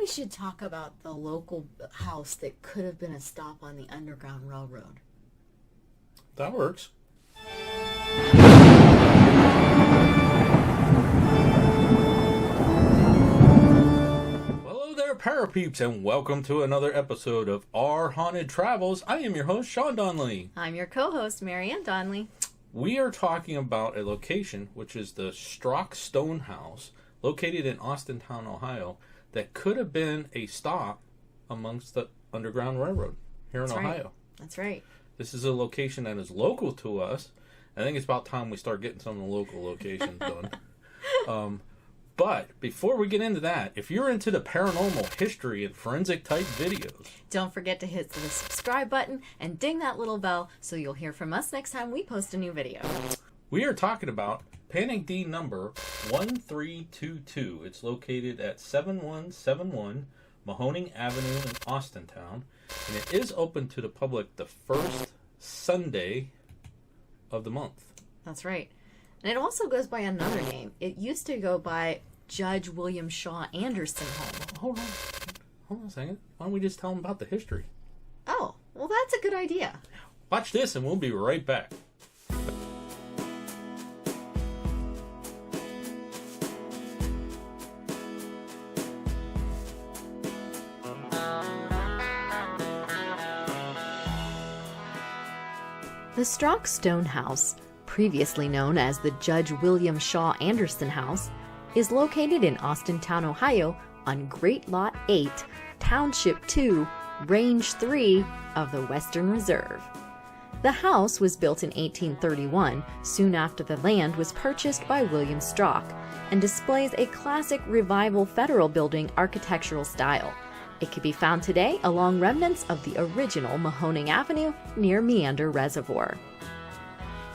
we should talk about the local house that could have been a stop on the Underground Railroad. That works. Hello there, Parapeeps, and welcome to another episode of Our Haunted Travels. I am your host, Sean Donnelly. I'm your co-host, Marianne Donnelly. We are talking about a location, which is the Strock Stone House, located in Austintown, Ohio, that could have been a stop amongst the Underground Railroad here in Ohio. That's right. This is a location that is local to us. I think it's about time we start getting some of the local locations done. But before we get into that, if you're into the paranormal history and forensic type videos, don't forget to hit the subscribe button and ding that little bell so you'll hear from us next time we post a new video. We are talking about Panic D number 1322. It's located at 7171 Mahoning Avenue in Austintown, and it is open to the public the first Sunday of the month. That's right. And it also goes by another name. It used to go by Judge William Shaw Anderson Home. Hold on a second. Why don't we just tell them about the history? Oh, well, that's a good idea. Watch this and we'll be right back. The Strock Stone House, previously known as the Judge William Shaw Anderson House, is located in Austintown, Ohio on Great Lot 8, Township 2, Range 3 of the Western Reserve. The house was built in 1831, soon after the land was purchased by William Strock, and displays a classic Revival Federal building architectural style. It can be found today along remnants of the original Mahoning Avenue near Meander Reservoir.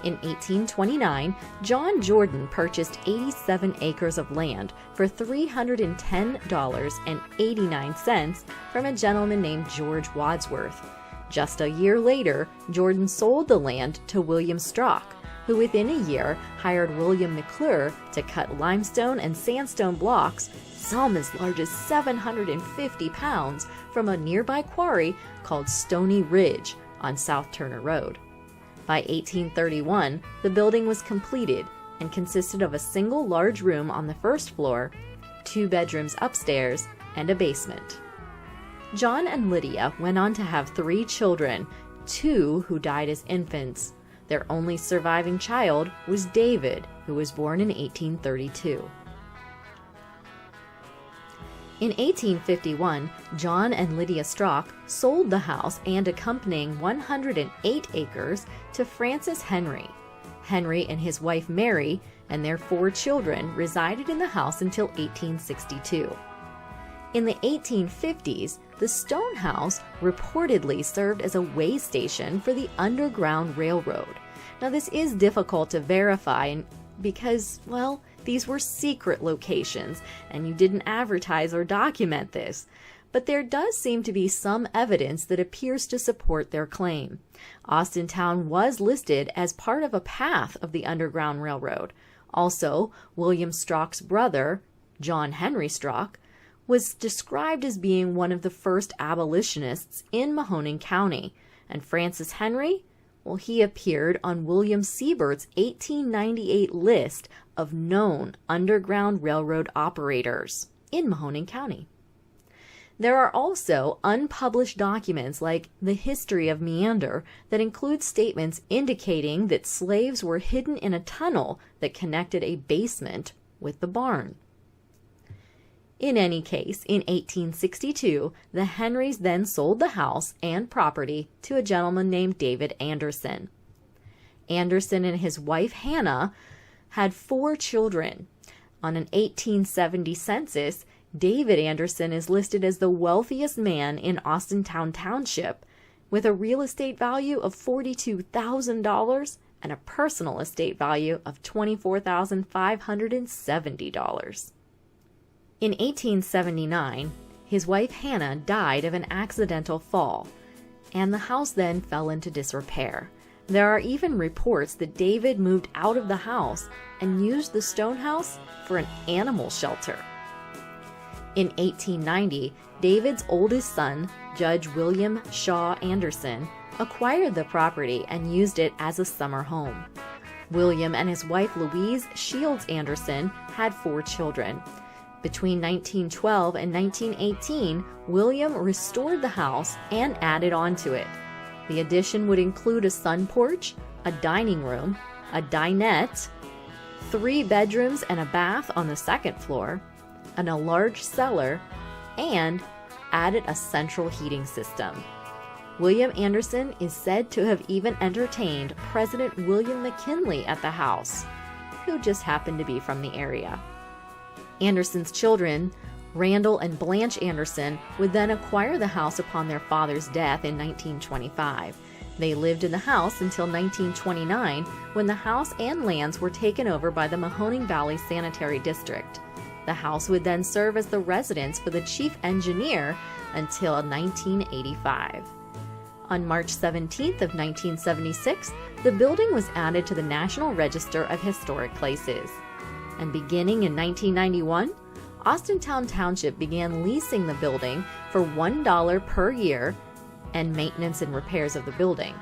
In 1829, John Jordan purchased 87 acres of land for $310.89 from a gentleman named George Wadsworth. Just a year later, Jordan sold the land to William Strock, who within a year hired William McClure to cut limestone and sandstone blocks, some as large as 750 pounds, from a nearby quarry called Stony Ridge on South Turner Road. By 1831, the building was completed and consisted of a single large room on the first floor, 2 bedrooms upstairs, and a basement. John and Lydia went on to have 3 children, 2 who died as infants. Their only surviving child was David, who was born in 1832. In 1851, John and Lydia Strock sold the house and accompanying 108 acres to Francis Henry. Henry and his wife Mary and their 4 children resided in the house until 1862. In the 1850s, the Stone House reportedly served as a way station for the Underground Railroad. Now, this is difficult to verify because, well, these were secret locations, and you didn't advertise or document this. But there does seem to be some evidence that appears to support their claim. Austintown was listed as part of a path of the Underground Railroad. Also, William Strock's brother, John Henry Strock, was described as being one of the first abolitionists in Mahoning County, and Francis Henry, well, he appeared on William Siebert's 1898 list of known Underground Railroad operators in Mahoning County. There are also unpublished documents like The History of Meander that include statements indicating that slaves were hidden in a tunnel that connected a basement with the barn. In any case, in 1862, the Henrys then sold the house and property to a gentleman named David Anderson. Anderson and his wife Hannah had 4 children. On an 1870 census, David Anderson is listed as the wealthiest man in Austintown Township, with a real estate value of $42,000 and a personal estate value of $24,570. In 1879, his wife Hannah died of an accidental fall, and the house then fell into disrepair. There are even reports that David moved out of the house and used the stone house for an animal shelter. In 1890, David's oldest son, Judge William Shaw Anderson, acquired the property and used it as a summer home. William and his wife Louise Shields Anderson had 4 children. Between 1912 and 1918, William restored the house and added on to it. The addition would include a sun porch, a dining room, a dinette, 3 bedrooms and a bath on the 2nd floor, and a large cellar, and added a central heating system. William Anderson is said to have even entertained President William McKinley at the house, who just happened to be from the area. Anderson's children, Randall and Blanche Anderson, would then acquire the house upon their father's death in 1925. They lived in the house until 1929, when the house and lands were taken over by the Mahoning Valley Sanitary District. The house would then serve as the residence for the chief engineer until 1985. On March 17th of 1976, the building was added to the National Register of Historic Places. And beginning in 1991, Austintown Township began leasing the building for $1 per year and maintenance and repairs of the building.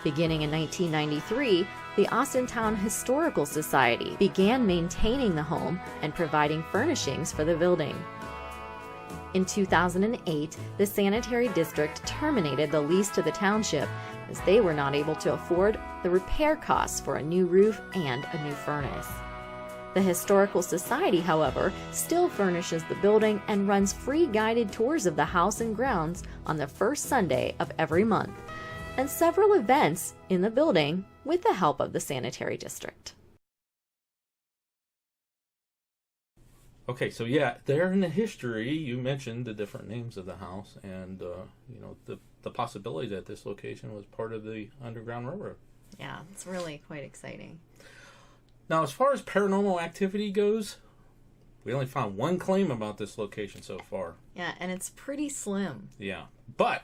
Beginning in 1993, the Austintown Historical Society began maintaining the home and providing furnishings for the building. In 2008, the sanitary district terminated the lease to the township as they were not able to afford the repair costs for a new roof and a new furnace. The Historical Society, however, still furnishes the building and runs free guided tours of the house and grounds on the first Sunday of every month, and several events in the building with the help of the sanitary district. Okay, so yeah, there in the history, you mentioned the different names of the house and, the possibility that this location was part of the Underground Railroad. Yeah, it's really quite exciting. Now, as far as paranormal activity goes, we only found one claim about this location so far. Yeah, and it's pretty slim. Yeah, but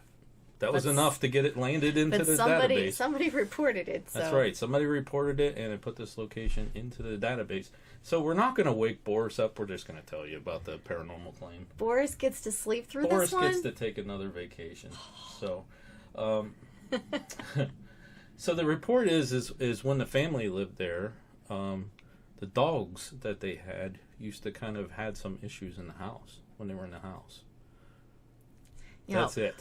that was enough to get it landed into the database. Somebody reported it. So. That's right. Somebody reported it, and it put this location into the database. So we're not going to wake Boris up. We're just going to tell you about the paranormal claim. Boris gets to sleep through Boris this one? Boris gets to take another vacation. So, so the report is when the family lived there, the dogs that they had used to kind of had some issues in the house when they were in the house. That's it.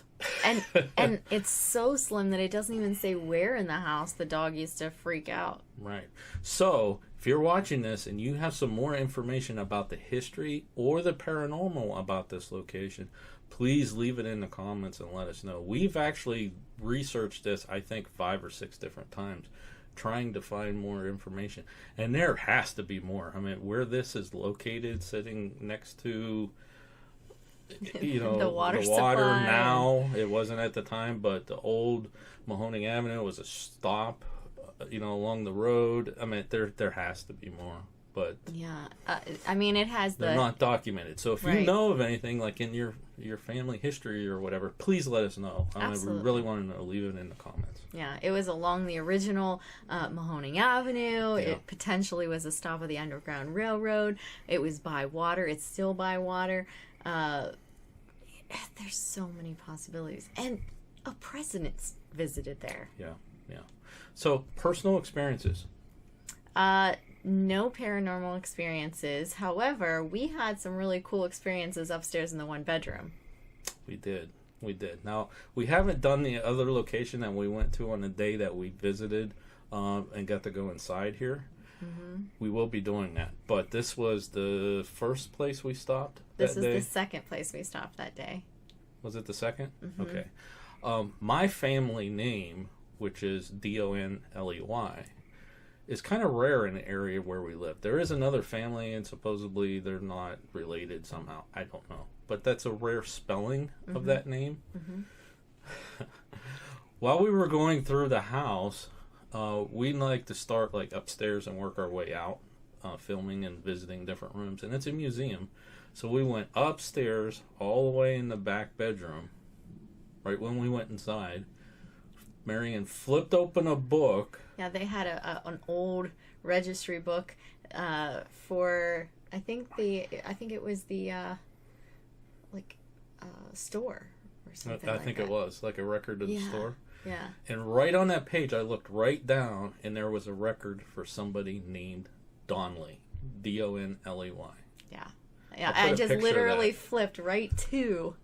And it's so slim that it doesn't even say where in the house the dog used to freak out. Right. So, if you're watching this and you have some more information about the history or the paranormal about this location, please leave it in the comments and let us know. We've actually researched this, I think, 5 or 6 different times, trying to find more information. And there has to be more. I mean, where this is located, sitting next to... the water now, it wasn't at the time, but the old Mahoning Avenue was a stop, along the road. I mean, there has to be more, but yeah, I mean, it has they're not documented. So if you know of anything like in your family history or whatever, please let us know. We really want to know. Leave it in the comments. Yeah, it was along the original Mahoning Avenue. Yeah. It potentially was a stop of the Underground Railroad. It was by water. It's still by water. There's so many possibilities, and a president's visited there. Yeah. So, personal experiences. No paranormal experiences. However, we had some really cool experiences upstairs in the 1 bedroom. We did. Now, we haven't done the other location that we went to on the day that we visited and got to go inside here. Mm-hmm. We will be doing that. But this was the first place we stopped This is the second place we stopped that day. Was it the second? Mm-hmm. Okay. My family name, which is Donley, is kind of rare in the area where we live. There is another family, and supposedly they're not related somehow. I don't know. But that's a rare spelling mm-hmm. of that name. Mm-hmm. While we were going through the house... we like to start upstairs and work our way out, filming and visiting different rooms. And it's a museum. So we went upstairs all the way in the back bedroom. Right when we went inside, Marion flipped open a book. Yeah, they had an old registry book for I think it was the store or something. I think it was like a record of the store. Yeah. And right on that page, I looked right down, and there was a record for somebody named Donley, Donley. Yeah. Yeah. I just literally flipped right to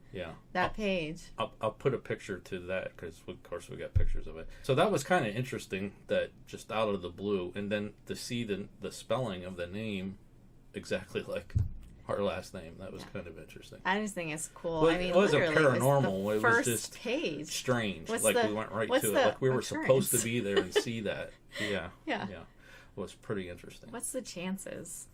that page. I'll put a picture to that because, of course, we got pictures of it. So that was kind of interesting that just out of the blue, and then to see the spelling of the name exactly like her last name. That was kind of interesting. I just think it's cool. Well, I mean, it wasn't It paranormal. It was just page. Strange. We went right to it. Like we were supposed to be there and see that. Yeah. Yeah. It was pretty interesting. What's the chances?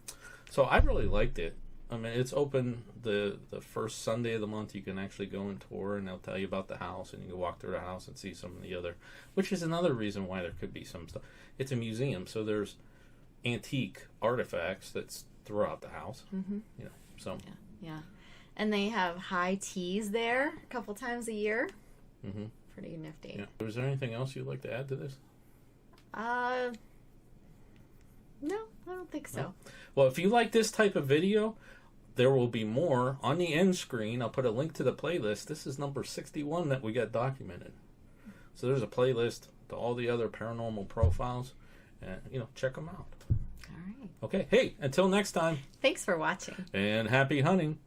So I really liked it. I mean, it's open the first Sunday of the month. You can actually go and tour, and they'll tell you about the house, and you can walk through the house and see some of the other, which is another reason why there could be some stuff. It's a museum, so there's antique artifacts that's throughout the house. Mm-hmm. So yeah, and they have high teas there a couple times a year. Mm-hmm. Pretty nifty. Yeah. Was there anything else you'd like to add to this? No, I don't think so. No? Well, if you like this type of video, there will be more on the end screen. I'll put a link to the playlist. This is number 61 that we got documented. So there's a playlist to all the other paranormal profiles, and check them out. All right. Okay. Hey, until next time. Thanks for watching. And happy hunting.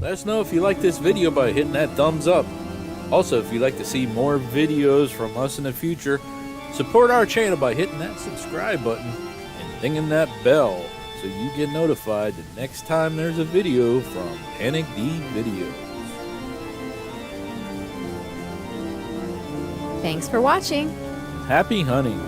Let us know if you like this video by hitting that thumbs up. Also, if you'd like to see more videos from us in the future, support our channel by hitting that subscribe button and dinging that bell so you get notified the next time there's a video from Panic D Videos. Thanks for watching. Happy hunting.